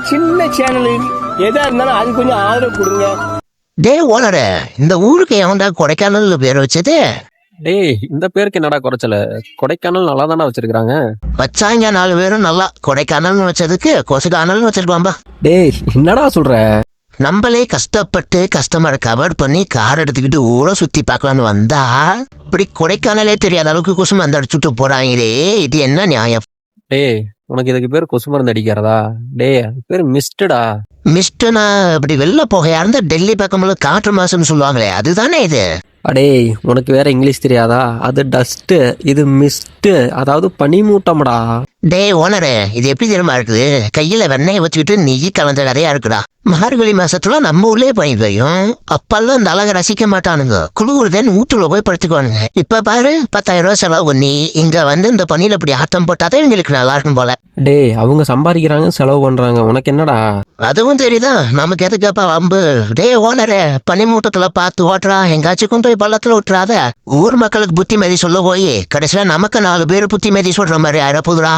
சின்ன சேனலு, எதா இருந்தாலும் அது கொஞ்சம் ஆதரவு கொடுங்க. ஓனரே, இந்த ஊருக்கு எவன்டா கொடைக்கானல் பேர் வச்சது? டேய் இந்த பேருக்கு என்னடா குறைச்சல? கொடைக்கானல் நல்லா தானே வச்சிருக்காங்க. வச்சாங்க 4 பேரும் நல்லா. கொடைக்கானல்னு வச்சதுக்கு கொசுகானல்னு வச்சிருப்பாம்பா. டேய் என்னடா சொல்ற? நம்மளே கஷ்டப்பட்டு கஸ்டமரை கவர் பண்ணி கார் எடுத்துக்கிட்டு ஊரை சுத்தி பார்க்கலான்னு வந்தா இப்படி கொடைக்கானலே தெரியாத அளவுக்கு கொசு மருந்து அடிச்சுட்டு போறாங்களே, இது என்ன நியாயம்? டேய் உனக்கு இதுக்கு பேர் கொசு மருந்து அடிக்கிறதா? டேய் அது பேர் மிஸ்டடா. மிஸ்டனா இப்படி வெளில போகையா இருந்தா டெல்லி பக்கம்ல காற்று மாசுன்னு சொல்லுவாங்களே, அதுதானே இது? அடேய் உனக்கு வேற இங்கிலீஷ் தெரியாதா? அது டஸ்ட், இது மிஸ்ட், அதாவது பனிமூட்டம்டா. ஓனரே, இது எப்படி தெரியுமா இருக்குது? கையில வெண்ணெய் வச்சுக்கிட்டு நெய் கலந்த நிறையா இருக்குடா. மார்கழி மாசத்துல நம்ம ஊர்லயே பனி பெய்யும். அப்பெல்லாம் இந்த அழகை ரசிக்க மாட்டானுங்க. குளிர்தான் ஊட்டுல போய் படுத்துக்குவானுங்க. இப்ப பாரு 10,000 ரூபாய் செலவு பண்ணி இங்க வந்து இந்த பனியில இப்படி ஆட்டம் போட்டாதான் இவங்களுக்கு நல்லா இருக்கும் போல. டேய் அவங்க சம்பாதிக்கிறாங்க, செலவு பண்றாங்க, உனக்கு என்னடா? அதுவும் தெரியுதா, நமக்கு எதுக்கப்பா வம்பு? ஓனரே, பனிமூட்டத்துல பார்த்து ஓட்டுறா, எங்காச்சும் கொண்டு போய் பள்ளத்துல விட்டுறாத. ஊர் மக்களுக்கு புத்திமதி சொல்ல போய் கடைசியில நமக்கு 4 பேர் புத்திமதி சொல்ற மாதிரி ஆயிரப்போதுடா.